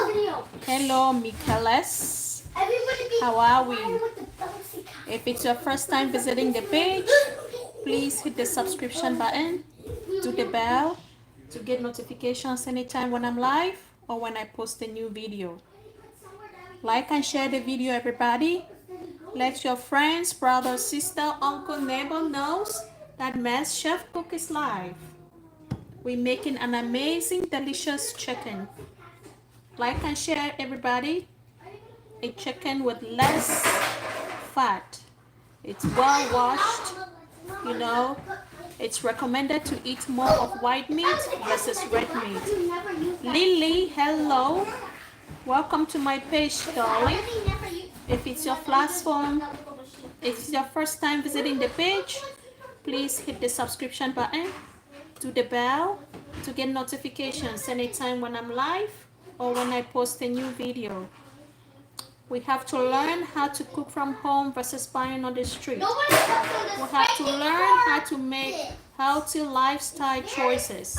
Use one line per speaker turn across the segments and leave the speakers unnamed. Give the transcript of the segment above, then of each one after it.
Hello, Michaelis. How are we? If it's your first time visiting the page, please hit the subscription button, do the bell to get notifications anytime when I'm live or when I post a new video. Like and share the video, everybody. Let your friends, brother, sister, uncle, neighbor knows that Mass Chef Cook is live. We're making an amazing, delicious chicken. Like and share, everybody. A chicken with less fat. It's well washed, you know. It's recommended to eat more of white meat versus red meat. Lily, hello. Welcome to my page, darling. If it's your platform, if it's your first time visiting the page, please hit the subscription button, do the bell to get notifications anytime when I'm live or when I post a new video. We have to learn how to cook from home versus buying on the street. We have to learn how to make healthy lifestyle choices.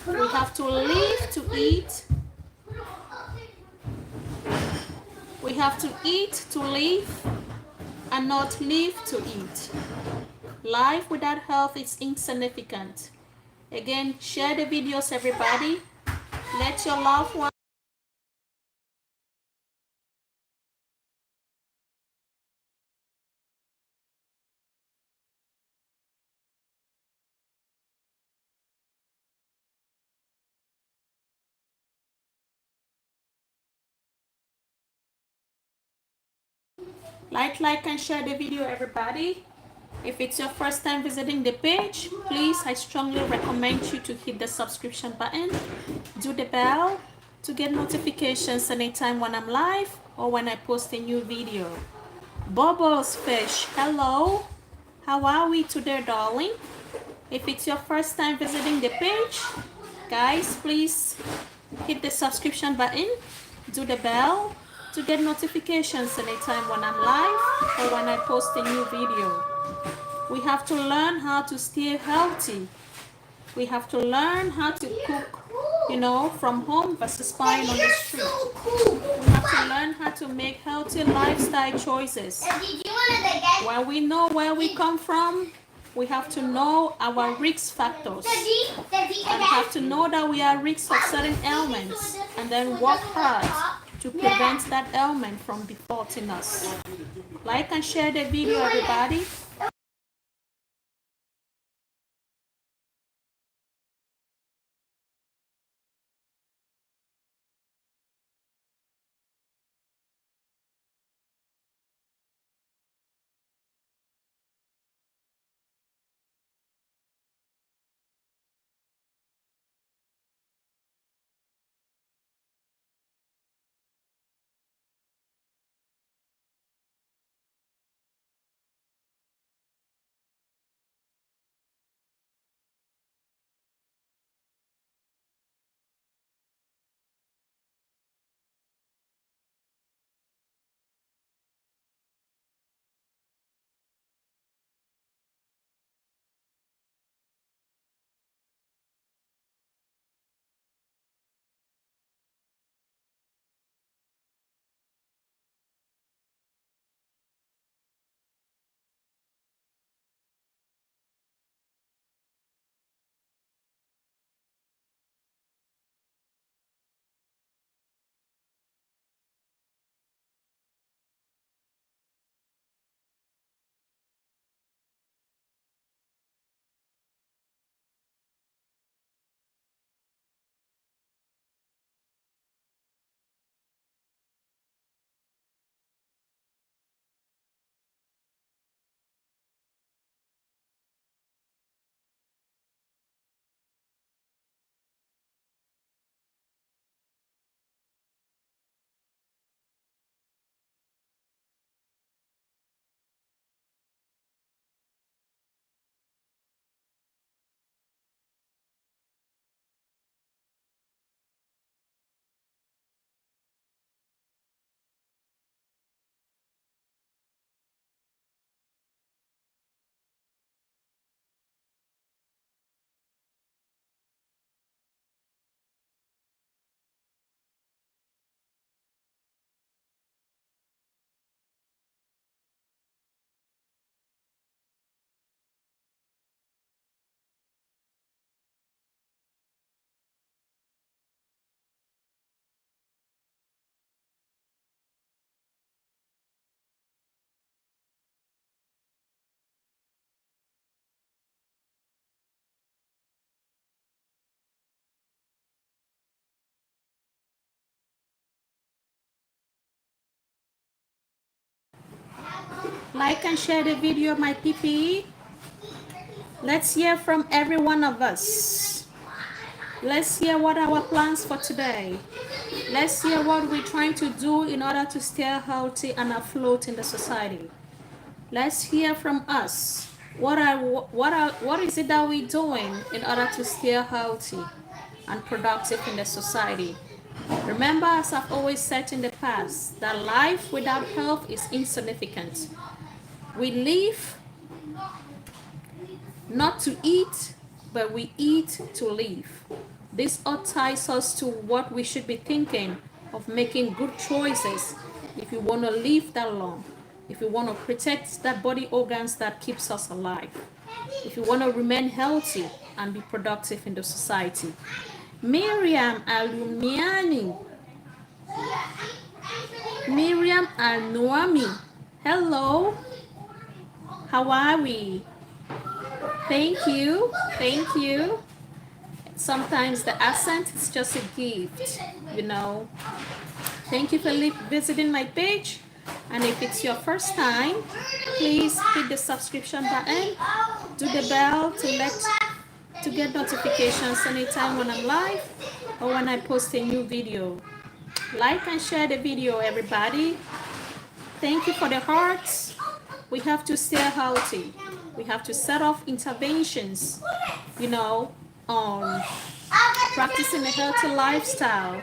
We have to live to eat. We have to eat to live and not live to eat. Life without health is insignificant. Again, share the videos, everybody. Let your loved ones like and share the video, everybody. If it's your first time visiting the page, please, I strongly recommend you to hit the subscription button, do the bell to get notifications anytime when I'm live or when I post a new video. Bubbles Fish, hello. How are we today, darling? If it's your first time visiting the page, guys, please hit the subscription button, do the bell to get notifications anytime when I'm live or when I post a new video. We have to learn how to stay healthy. We have to learn how to cook, from home versus buying on the street. We have to learn how to make healthy lifestyle choices. When we know where we come from, we have to know our risk factors. And we have to know that we are risk of certain ailments and then work hard to prevent that ailment from defaulting us. Like and share the video, everybody. Like and share the video, my PP. Let's hear from every one of us. Let's hear what our plans for today. Let's hear what we're trying to do in order to stay healthy and afloat in the society. Let's hear from us. What is it that we're doing in order to stay healthy and productive in the society? Remember, as I've always said in the past, that life without health is insignificant. We live not to eat, but we eat to live. This all ties us to what we should be thinking of making good choices if you want to live that long, if you want to protect that body organs that keeps us alive, if you want to remain healthy and be productive in the society. Miriam Alumiani, Miriam Anuami, hello, how are we? Thank you, thank you. Sometimes the accent is just a gift, you know. Thank you for visiting my page. And if it's your first time, please hit the subscription button, do the bell to get notifications anytime when I'm live or when I post a new video. Like and share the video, everybody. Thank you for the hearts. We have to stay healthy. We have to set off interventions, you know, on practicing a healthy lifestyle.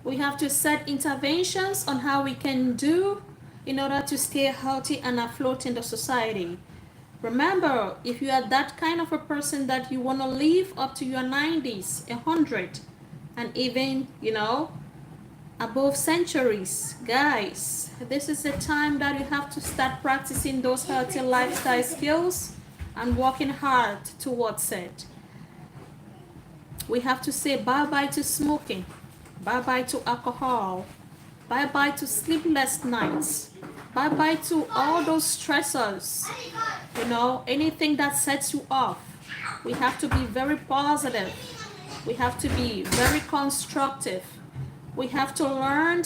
We have to set interventions on how we can do in order to stay healthy and afloat in the society. Remember, if you are that kind of a person that you want to live up to your 90s, 100, and even, you know, above centuries, guys, this is the time that you have to start practicing those healthy lifestyle skills and working hard towards it. We have to say bye-bye to smoking, bye-bye to alcohol, bye-bye to sleepless nights, bye-bye to all those stressors, you know, anything that sets you off. We have to be very positive. We have to be very constructive. We have to learn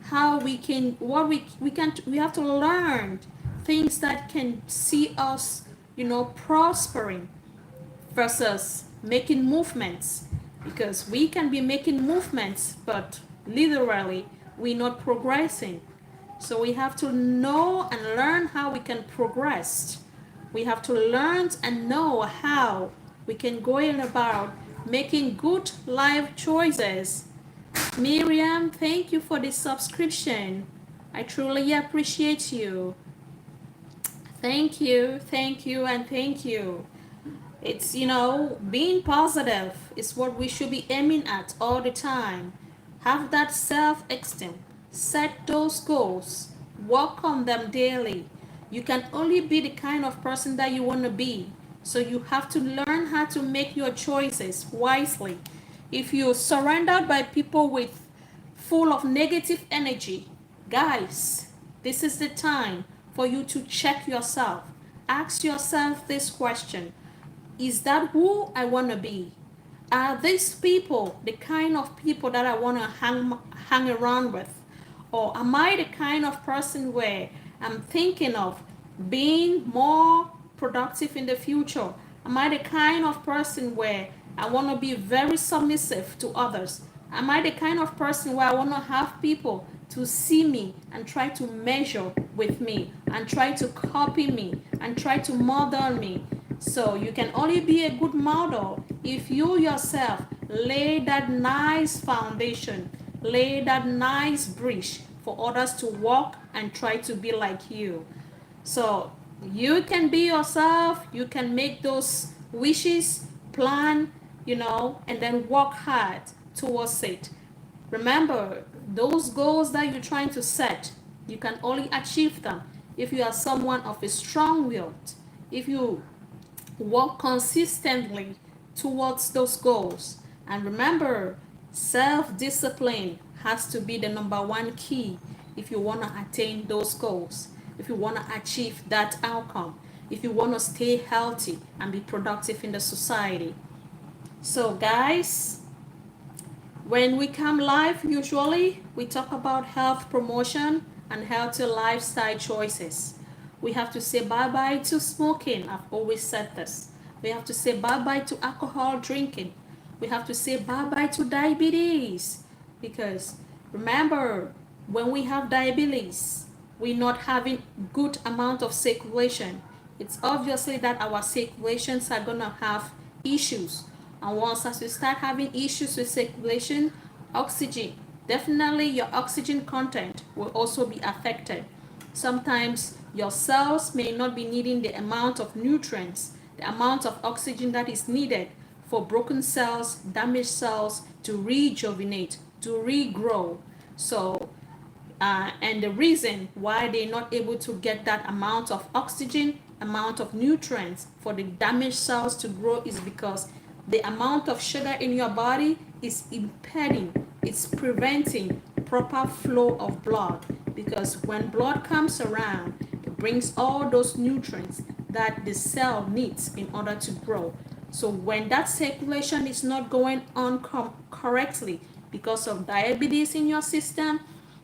how we can, we have to learn things that can see us, you know, prospering versus making movements, because we can be making movements, but literally we're not progressing. So we have to know and learn how we can progress. We have to learn and know how we can go in about making good life choices. Miriam, thank you for the subscription. I truly appreciate you. Thank you, and thank you. It's, you know, being positive is what we should be aiming at all the time. Have that self-esteem. Set those goals. Work on them daily. You can only be the kind of person that you want to be. So you have to learn how to make your choices wisely. If you're surrounded by people with full of negative energy, guys, this is the time for you to check yourself. Ask yourself this question: is that who I want to be? Are these people the kind of people that I want to hang around with? Or am I the kind of person where I'm thinking of being more productive in the future? Am I the kind of person where I want to be very submissive to others? Am I the kind of person where I want to have people to see me and try to measure with me and try to copy me and try to model me? So you can only be a good model if you yourself lay that nice foundation, lay that nice bridge for others to walk and try to be like you. So you can be yourself, you can make those wishes, plan, you know, and then work hard towards it. Remember, those goals that you're trying to set, you can only achieve them if you are someone of a strong will, if you work consistently towards those goals. And remember, self-discipline has to be the number one key if you want to attain those goals, if you want to achieve that outcome. if you want to stay healthy and be productive in the society. So guys, when we come live, usually we talk about health promotion and healthy lifestyle choices. We have to say bye-bye to smoking. I've always said this. We have to say bye-bye to alcohol drinking. We have to say bye-bye to diabetes. Because remember, when we have diabetes, we're not having good amount of circulation. It's obviously that our circulations are gonna have issues. And once as you start having issues with circulation, oxygen, definitely your oxygen content will also be affected. Sometimes your cells may not be needing the amount of nutrients, the amount of oxygen that is needed for broken cells, damaged cells to rejuvenate, to regrow. So, and the reason why they're not able to get that amount of oxygen, amount of nutrients for the damaged cells to grow is because the amount of sugar in your body is impeding, it's preventing proper flow of blood. Because when blood comes around, it brings all those nutrients that the cell needs in order to grow. So when that circulation is not going on correctly because of diabetes in your system,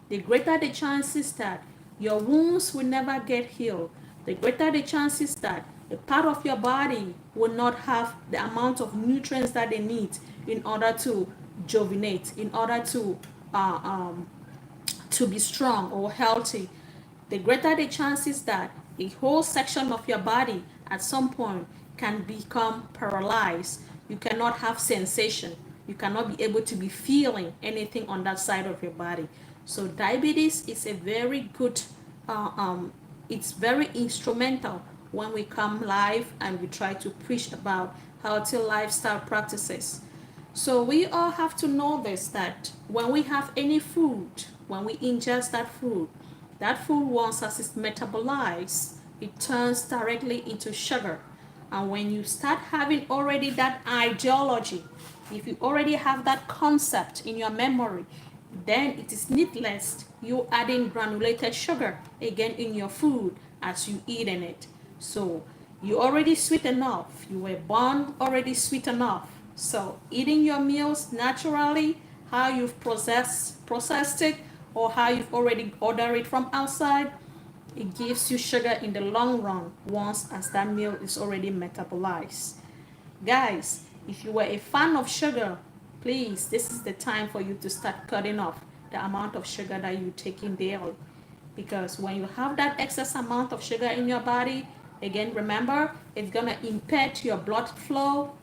the greater the chances that your wounds will never get healed, the greater the chances that a part of your body will not have the amount of nutrients that they need in order to rejuvenate, in order to be strong or healthy. The greater the chances that a whole section of your body at some point can become paralyzed. You cannot have sensation. You cannot be able to be feeling anything on that side of your body. So diabetes is a very good, it's very instrumental when we come live and we try to preach about healthy lifestyle practices. So we all have to know this, that when we have any food, when we ingest that food once as it's metabolized, it turns directly into sugar. And when you start having already that ideology, if you already have that concept in your memory, then it is needless you adding granulated sugar again in your food as you eat in it. So you already sweet enough. You were born already sweet enough. So eating your meals naturally, how you've processed it, or how you've already ordered it from outside, it gives you sugar in the long run once as that meal is already metabolized. Guys, if you were a fan of sugar, please, this is the time for you to start cutting off the amount of sugar that you take in daily. Because when you have that excess amount of sugar in your body, again, remember, it's going to impede your blood flow,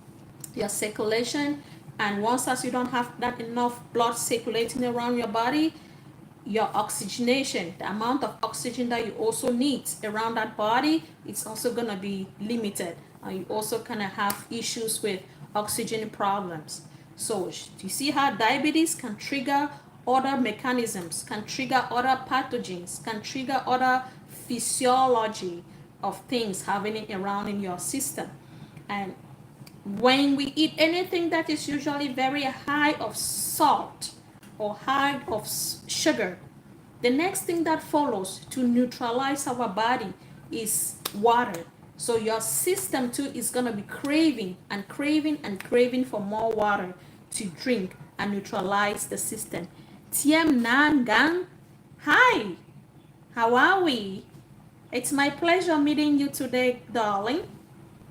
your circulation, and once as you don't have that enough blood circulating around your body, your oxygenation, the amount of oxygen that you also need around that body, it's also going to be limited. And you also kind of have issues with oxygen problems. So you see how diabetes can trigger other mechanisms, can trigger other pathogens, can trigger other physiology of things happening around in your system. And when we eat anything that is usually very high of salt or high of sugar, the next thing that follows to neutralize our body is water. So your system too is going to be craving and craving and craving for more water to drink and neutralize the system. Tiem Nan Gang, hi, how are we? It's my pleasure meeting you today, darling.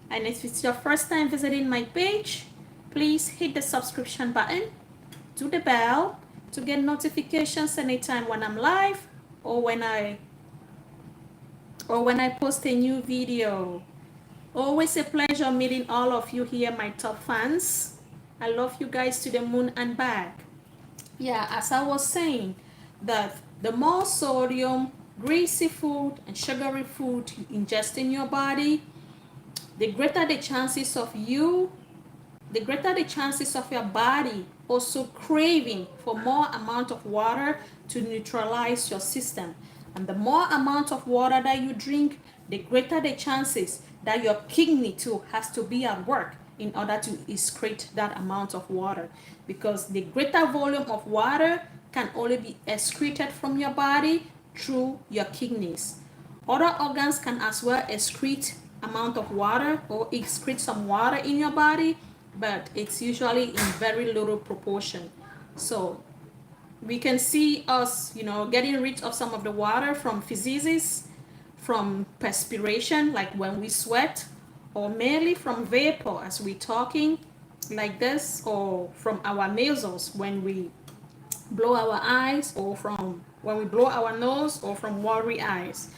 And if it's your first time visiting my page, please hit the subscription button, do the bell to get notifications anytime when I'm live or when I post a new video. Always a pleasure meeting all of you here, my top fans. I love you guys to the moon and back. Yeah, as I was saying, that the more sodium, greasy food, and sugary food you ingest in your body, the greater the chances of your body also craving for more amount of water to neutralize your system. And the more amount of water that you drink, the greater the chances that your kidney too has to be at work in order to excrete that amount of water. Because the greater volume of water can only be excreted from your body through your kidneys. Other organs can as well excrete amount of water or excrete some water in your body, but it's usually in very little proportion. So we can see us, getting rid of some of the water from physics, from perspiration, like when we sweat, or merely from vapor as we're talking like this, or from our nasals when we blow our eyes, or from when we blow our nose, or from watery eyes.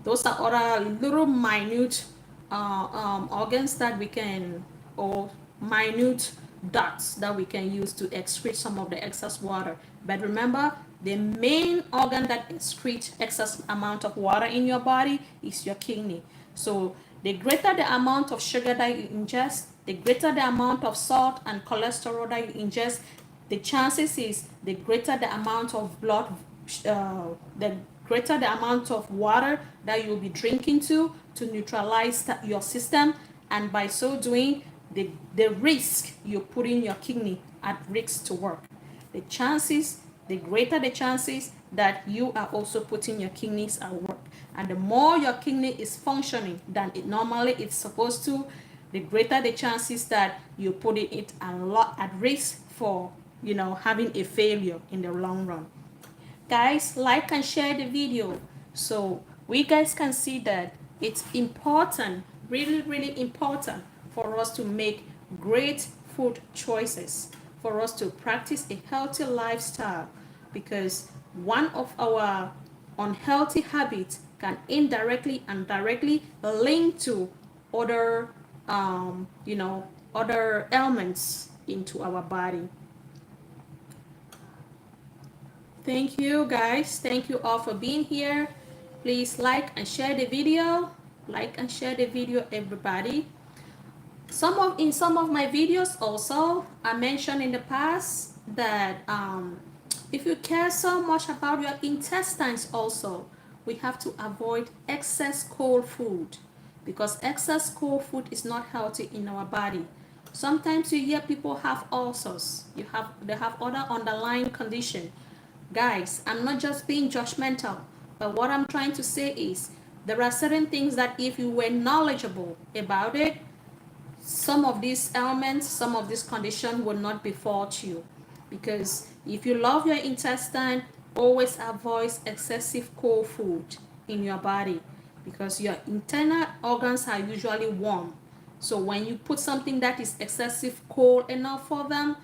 Those are other little minute organs that we can, or minute ducts that we can use to excrete some of the excess water. But remember, the main organ that excretes excess amount of water in your body is your kidney. So the greater the amount of sugar that you ingest, the greater the amount of salt and cholesterol that you ingest, the chances is the greater the amount of blood, the greater the amount of water that you'll be drinking to neutralize your system, and by so doing, the risk you're putting your kidney at risk to work. The chances, the greater the chances that you are also putting your kidneys at work. And the more your kidney is functioning than it normally is supposed to, the greater the chances that you're putting it a lot at risk for, having a failure in the long run. Guys, like and share the video so we guys can see that it's important, really, really important for us to make great food choices, for us to practice a healthy lifestyle, because one of our unhealthy habits can indirectly and directly link to other, other elements into our body. Thank you guys. Thank you all for being here. Please like and share the video. Like and share the video, everybody. In some of my videos also, I mentioned in the past that if you care so much about your intestines also, we have to avoid excess cold food, because excess cold food is not healthy in our body. Sometimes you hear people have ulcers, they have other underlying condition. Guys, I'm not just being judgmental, but what I'm trying to say is there are certain things that if you were knowledgeable about it, some of these elements, some of this condition will not befall you. Because if you love your intestine, always avoid excessive cold food in your body, because your internal organs are usually warm. So when you put something that is excessive cold enough for them,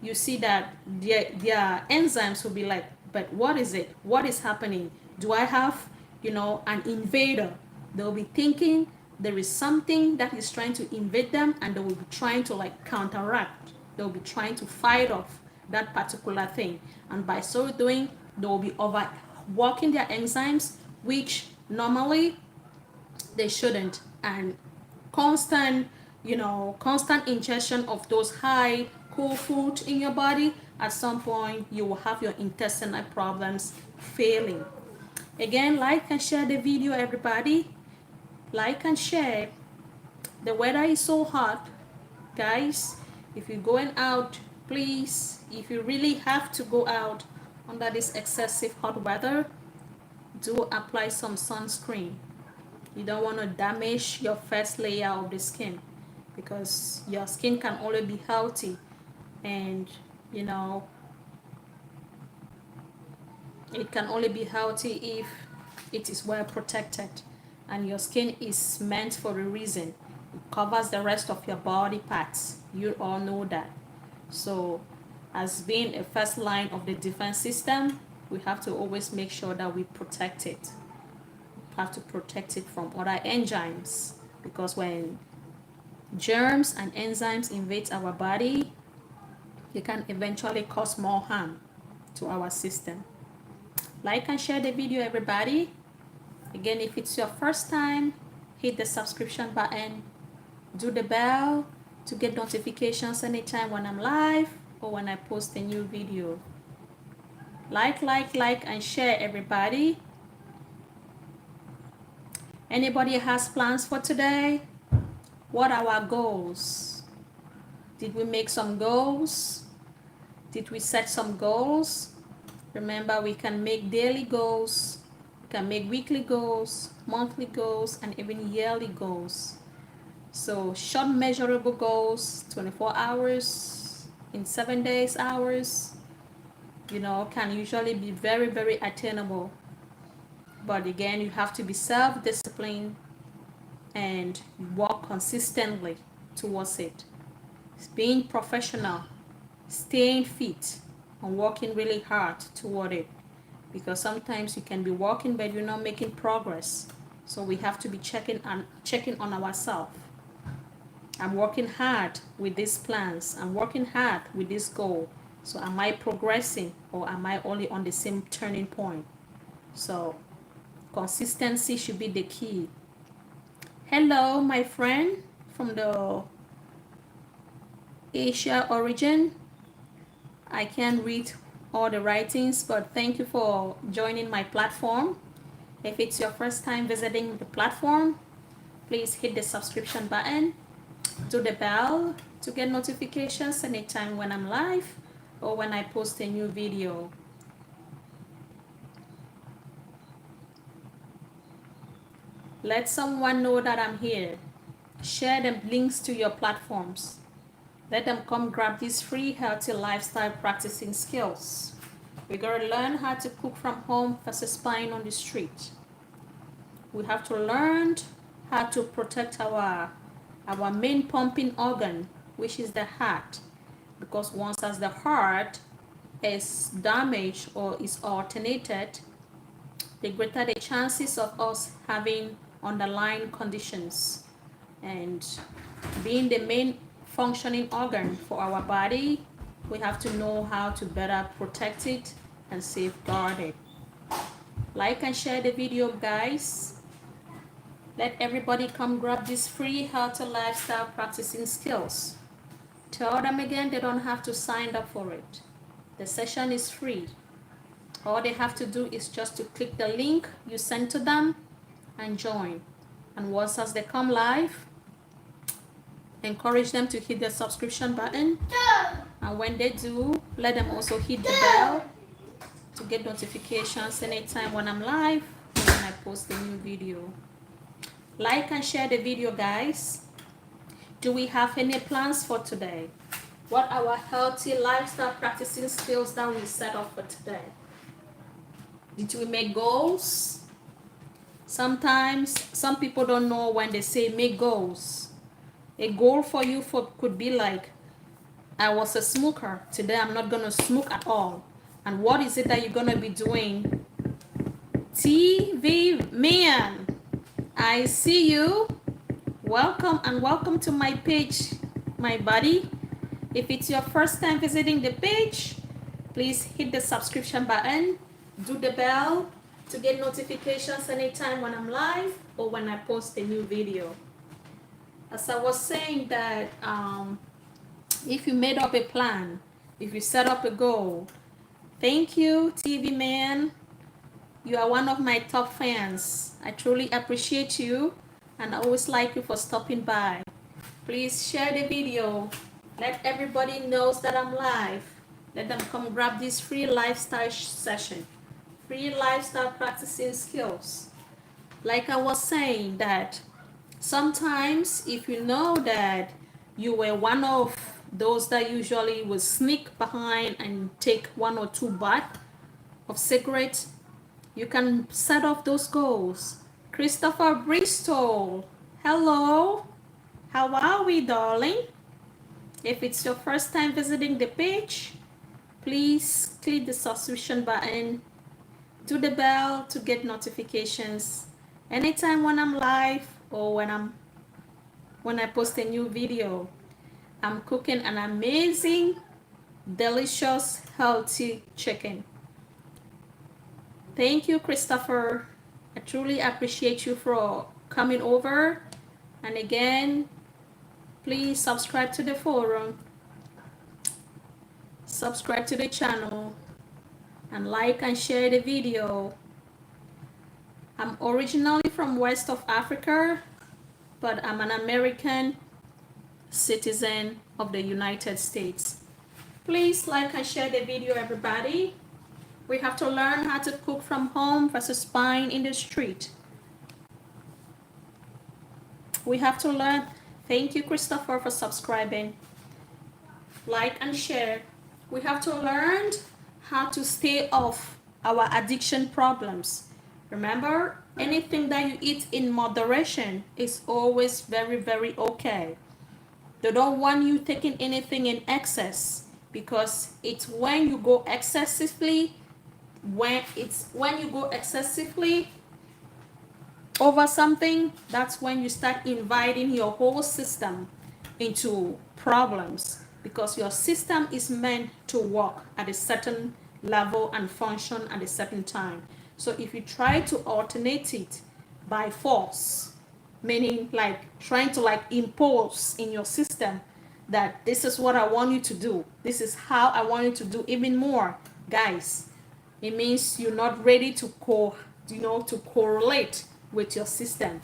you see that their enzymes will be like, but what is it? What is happening? Do I have, an invader? They'll be thinking there is something that is trying to invade them, and they will be trying to like counteract. They'll be trying to fight off that particular thing. And by so doing, they will be overworking their enzymes, which normally they shouldn't. And constant, constant ingestion of those high cold food in your body, at some point you will have your intestinal problems failing. Again, like and share the video, everybody. Like and share. The weather is so hot, guys. If you're going out, please, if you really have to go out under this excessive hot weather, do apply some sunscreen. You don't want to damage your first layer of the skin, because your skin can only be healthy, and it can only be healthy if it is well protected, and your skin is meant for a reason. It covers the rest of your body parts. You all know that. So as being a first line of the defense system, we have to always make sure that we protect it. We have to protect it from other enzymes, because when germs and enzymes invade our body, they can eventually cause more harm to our system. Like and share the video, everybody. Again, if it's your first time, hit the subscription button, do the bell to get notifications anytime when I'm live or when I post a new video. Like and share, everybody. Anybody has plans for today? What are our goals? Did we make some goals? Did we set some goals? Remember, we can make daily goals, we can make weekly goals, monthly goals, and even yearly goals. So short measurable goals, 24 hours in 7 days hours, you know, can usually be very, very attainable. But again, you have to be self-disciplined and work consistently towards it. Being professional, staying fit, and working really hard toward it. Because sometimes you can be working but you're not making progress. So we have to be checking on ourselves. I'm working hard with these plans. I'm working hard with this goal. So am I progressing or am I only on the same turning point? So consistency should be the key. Hello, my friend from the Asia origin. I can't read all the writings, but thank you for joining my platform. If it's your first time visiting the platform, please hit the subscription button, do the bell to get notifications anytime when I'm live or when I post a new video. Let someone know that I'm here. Share the links to your platforms. Let them come grab these free healthy lifestyle practicing skills. We're going to learn how to cook from home versus buying on the street. We have to learn how to protect our main pumping organ, which is the heart. Because once as the heart is damaged or is alternated, the greater the chances of us having underlying conditions. And being the main functioning organ for our body, we have to know how to better protect it and safeguard it. Like and share the video, guys. Let everybody come grab these free healthy lifestyle practicing skills. Tell them again they don't have to sign up for it. The session is free. All they have to do is just to click the link you send to them and join. And once as they come live, encourage them to hit the subscription button. And when they do, let them also hit the bell to get notifications anytime when I'm live or when I post a new video. Like and share the video, guys. Do we have any plans for today? What are our healthy lifestyle practicing skills that we set up for today? Did we make goals? Sometimes some people don't know when they say make goals. A goal for you could be like, I was a smoker. Today I'm not going to smoke at all. And what is it that you're going to be doing? TV man, I see you. Welcome and welcome to my page, my buddy. If it's your first time visiting the page, please hit the subscription button, do the bell to get notifications anytime when I'm live or when I post a new video. As I was saying that if you made up a plan, if you set up a goal, thank you, TV man. You are one of my top fans. I truly appreciate you and I always like you for stopping by. Please share the video. Let everybody knows that I'm live. Let them come grab this free lifestyle session. Free lifestyle practicing skills. Like I was saying that sometimes if you know that you were one of those that usually will sneak behind and take 1 or 2 butts of cigarettes, you can set off those goals. Christopher Bristol, hello. How are we, darling? If it's your first time visiting the page, please click the subscription button, do the bell to get notifications anytime when I'm live or when I post a new video. I'm cooking an amazing, delicious, healthy chicken. Thank you, Christopher. I truly appreciate you for coming over. And again, please subscribe to the forum, subscribe to the channel, and like and share the video. I'm originally from West of Africa, but I'm an American citizen of the United States. Please like and share the video, everybody. We have to learn how to cook from home versus buying in the street. We have to learn. Thank you, Christopher, for subscribing. Like and share. We have to learn how to stay off our addiction problems. Remember, anything that you eat in moderation is always very, very okay. They don't want you taking anything in excess, because it's when you go excessively, when you go excessively over something, that's when you start inviting your whole system into problems, because your system is meant to work at a certain level and function at a certain time. So if you try to alternate it by force, meaning like trying to like impose in your system that this is what I want you to do, this is how I want you to do even more, guys, it means you're not ready to to correlate with your system.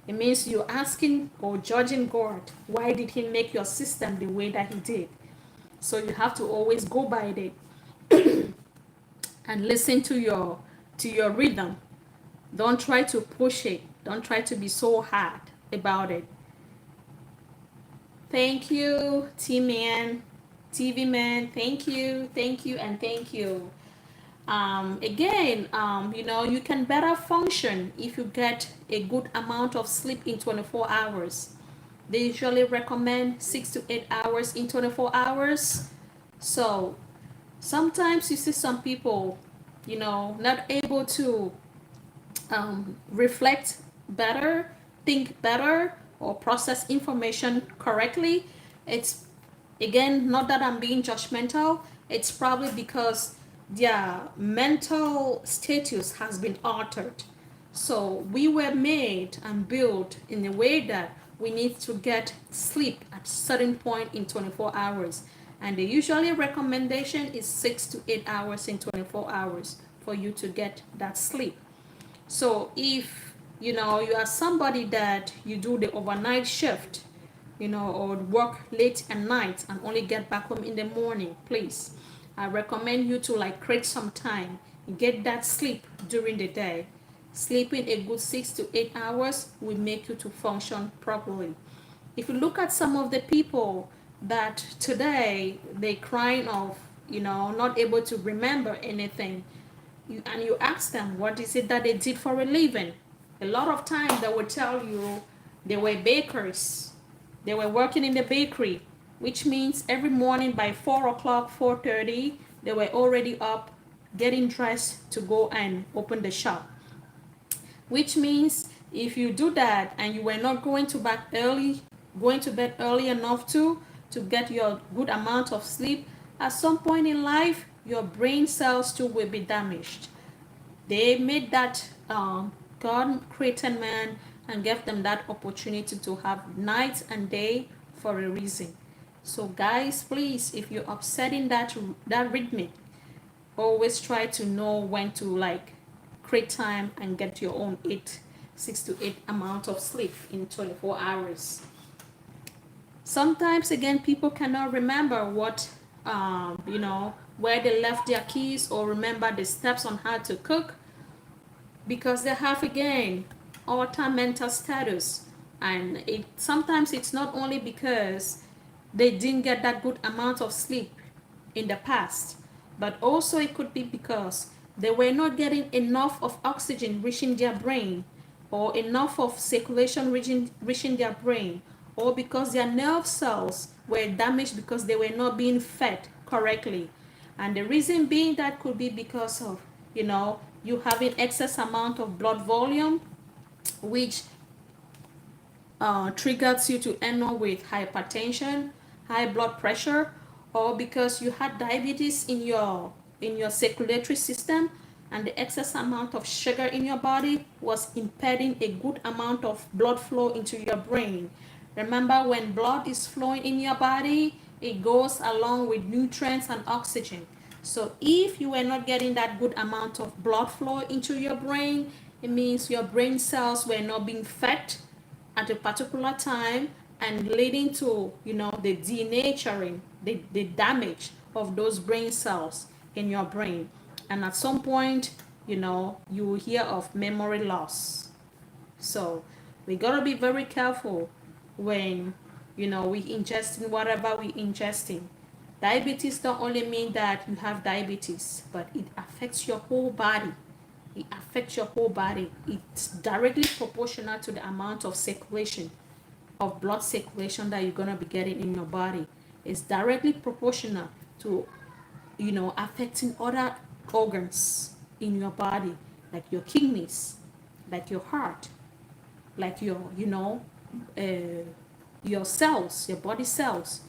It means you're asking or judging God, why did he make your system the way that he did? So you have to always go by it and listen to your rhythm. Don't try to push it. Don't try to be so hard about it. Thank you, T-Man, TV Man. Thank you, and thank you. Again, you can better function if you get a good amount of sleep in 24 hours. They usually recommend 6 to 8 hours in 24 hours. So sometimes you see some people, not able to reflect better, think better, or process information correctly. It's, again, not that I'm being judgmental, it's probably because their mental status has been altered. So we were made and built in a way that we need to get sleep at a certain point in 24 hours. And the usually recommendation is 6 to 8 hours in 24 hours for you to get that sleep. So if you are somebody that you do the overnight shift, or work late at night and only get back home in the morning, please, I recommend you to like create some time, get that sleep during the day. Sleeping a good 6 to 8 hours will make you to function properly. If you look at some of the people that today they crying of, not able to remember anything, and you ask them what is it that they did for a living, a lot of times they will tell you they were bakers. They were working in the bakery, which means every morning by 4 o'clock, 4:30, they were already up, getting dressed to go and open the shop. Which means if you do that and you were not going to bed early enough to get your good amount of sleep, at some point in life, your brain cells too will be damaged. They made that God created man and gave them that opportunity to have night and day for a reason. So guys, please, if you're upsetting that rhythmic, always try to know when to like create time and get your own 6 to 8 amount of sleep in 24 hours. Sometimes again, people cannot remember what where they left their keys, or remember the steps on how to cook, because they have, again, all-time mental status. And sometimes it's not only because they didn't get that good amount of sleep in the past, but also it could be because they were not getting enough of oxygen reaching their brain, or enough of circulation reaching their brain, or because their nerve cells were damaged because they were not being fed correctly. And the reason being, that could be because of you having excess amount of blood volume, which triggers you to end up with hypertension, high blood pressure, or because you had diabetes in your circulatory system, and the excess amount of sugar in your body was impeding a good amount of blood flow into your brain. Remember, when blood is flowing in your body, it goes along with nutrients and oxygen. So if you were not getting that good amount of blood flow into your brain, it means your brain cells were not being fed at a particular time, and leading to the denaturing, the damage of those brain cells in your brain. And at some point, you will hear of memory loss. So we got to be very careful when We ingesting whatever we ingesting. Diabetes don't only mean that you have diabetes, but it affects your whole body. It affects your whole body. It's directly proportional to the amount of circulation, of blood circulation that you're gonna be getting in your body. It's directly proportional to, affecting other organs in your body, like your kidneys, like your heart, like uh, your cells, your body cells,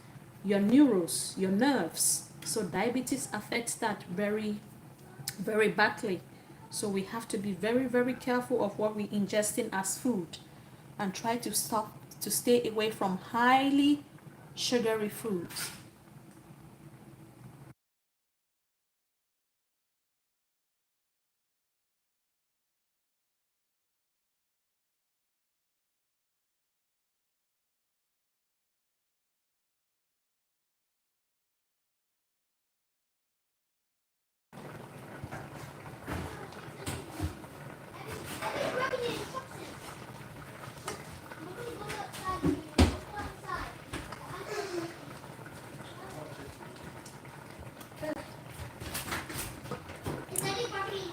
your neurons, your nerves. So diabetes affects that very, very badly. So we have to be very, very careful of what we ingesting as food, and try to stay away from highly sugary foods.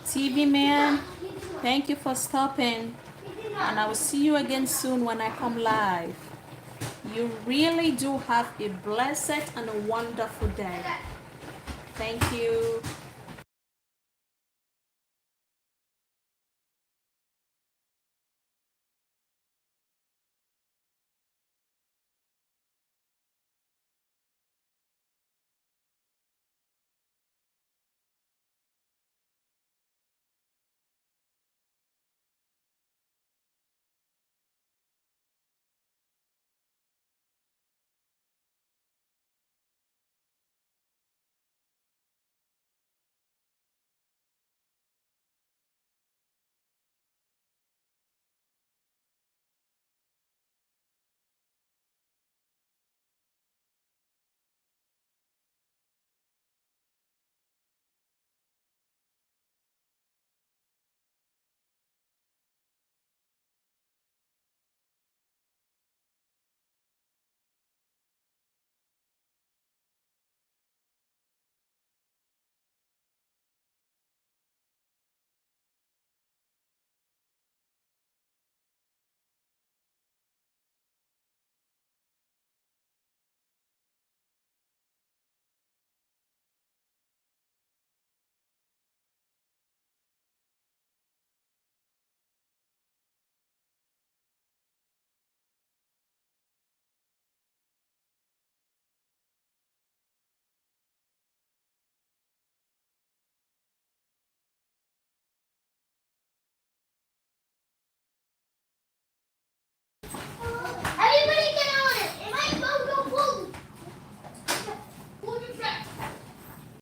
TV man, thank you for stopping, and I will see you again soon when I come live. You really do have a blessed and a wonderful day. Thank you.